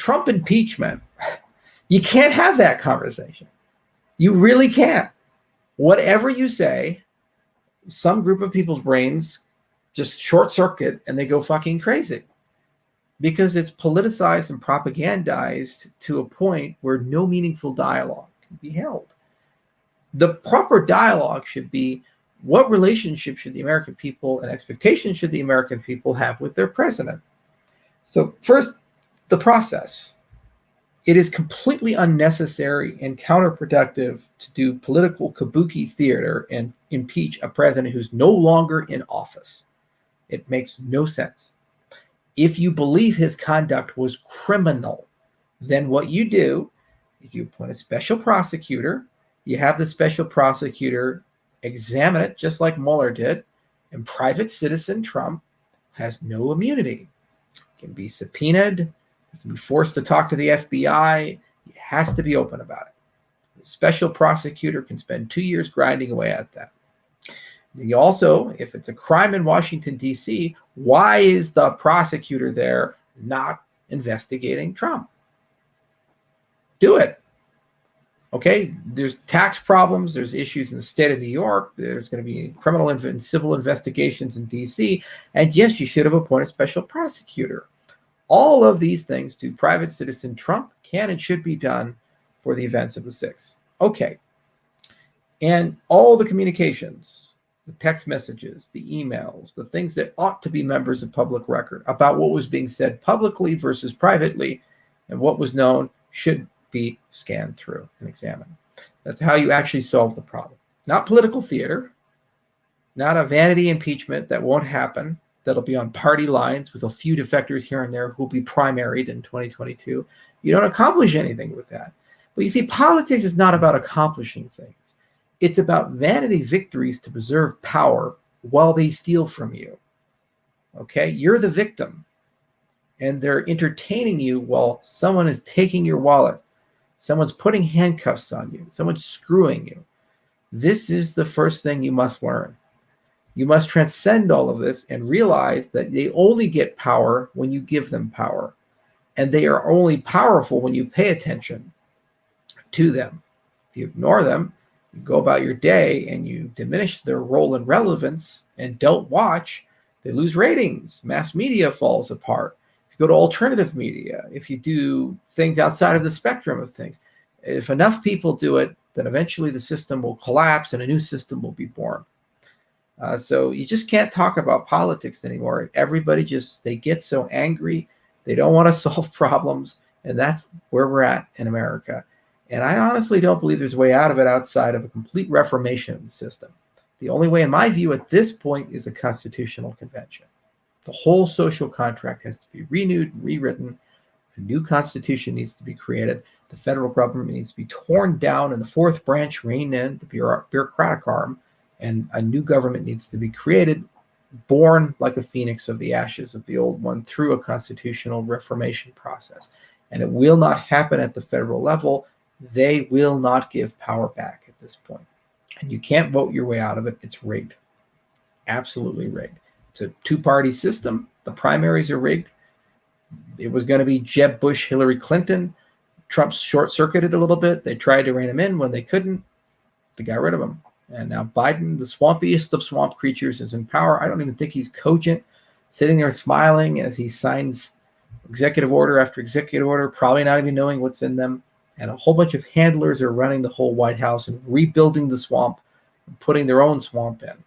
Trump impeachment, you can't have that conversation. You really can't. Whatever you say, some group of people's brains just short circuit and they go fucking crazy because it's politicized and propagandized to a point where no meaningful dialogue can be held. The proper dialogue should be, what relationship should the American people and expectations should the American people have with their president? So first, the process. It is completely unnecessary and counterproductive to do political kabuki theater and impeach a president who's no longer in office. It makes no sense. If you believe his conduct was criminal, then what you do is you appoint a special prosecutor. You have the special prosecutor examine it just like Mueller did, and private citizen Trump has no immunity. Can be subpoenaed. You can be forced to talk to the FBI. He has to be open about it. The special prosecutor can spend 2 years grinding away at that. You also, if it's a crime in Washington, D.C., why is the prosecutor there not investigating Trump? Do it. Okay, there's tax problems, there's issues in the state of New York, there's going to be criminal and civil investigations in D.C., and yes, you should have appointed a special prosecutor. All of these things to private citizen Trump can and should be done for the events of the 6th. Okay, and all the communications, the text messages, the emails, the things that ought to be members of public record about what was being said publicly versus privately and what was known should be scanned through and examined. That's how you actually solve the problem. Not political theater, not a vanity impeachment that won't happen, that'll be on party lines with a few defectors here and there who will be primaried in 2022. You don't accomplish anything with that. But you see, politics is not about accomplishing things. It's about vanity victories to preserve power while they steal from you. Okay? You're the victim. And they're entertaining you while someone is taking your wallet. Someone's putting handcuffs on you. Someone's screwing you. This is the first thing you must learn. You must transcend all of this and realize that they only get power when you give them power. And they are only powerful when you pay attention to them. If you ignore them, you go about your day and you diminish their role and relevance and don't watch, they lose ratings. Mass media falls apart. Go to alternative media, if you do things outside of the spectrum of things, if enough people do it, then eventually the system will collapse and a new system will be born. So you just can't talk about politics anymore. Everybody they get so angry. They don't want to solve problems. And that's where we're at in America. And I honestly don't believe there's a way out of it outside of a complete reformation of the system. The only way, in my view, at this point is a constitutional convention. The whole social contract has to be renewed and rewritten. A new constitution needs to be created. The federal government needs to be torn down and the fourth branch reined in, the bureaucratic arm, and a new government needs to be created, born like a phoenix of the ashes of the old one through a constitutional reformation process. And it will not happen at the federal level. They will not give power back at this point. And you can't vote your way out of it. It's rigged. Absolutely rigged. It's a two-party system. The primaries are rigged. It was going to be Jeb Bush, Hillary Clinton. Trump short-circuited a little bit. They tried to rein him in. When they couldn't, they got rid of him. And now Biden, the swampiest of swamp creatures, is in power. I don't even think he's cogent, sitting there smiling as he signs executive order after executive order, probably not even knowing what's in them. And a whole bunch of handlers are running the whole White House and rebuilding the swamp and putting their own swamp in.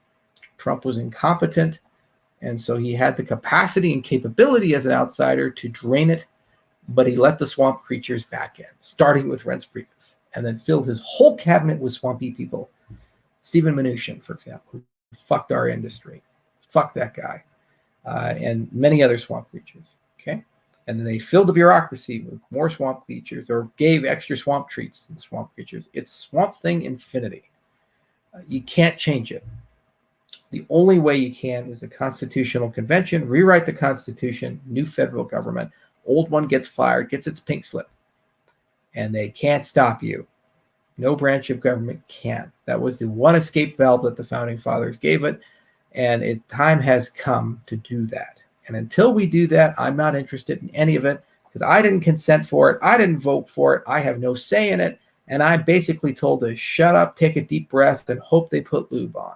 Trump was incompetent, and so he had the capacity and capability as an outsider to drain it, but he let the swamp creatures back in, starting with Reince Priebus, and then filled his whole cabinet with swampy people. Stephen Mnuchin, for example, who fucked our industry. Fuck that guy. And many other swamp creatures, okay? And then they filled the bureaucracy with more swamp creatures or gave extra swamp treats to the swamp creatures. It's Swamp Thing infinity. You can't change it. The only way you can is a constitutional convention, rewrite the Constitution, new federal government. Old one gets fired, gets its pink slip. And they can't stop you. No branch of government can. That was the one escape valve that the Founding Fathers gave it. And time has come to do that. And until we do that, I'm not interested in any of it. because I didn't consent for it. I didn't vote for it. I have no say in it. And I basically told to shut up, take a deep breath, and hope they put lube on.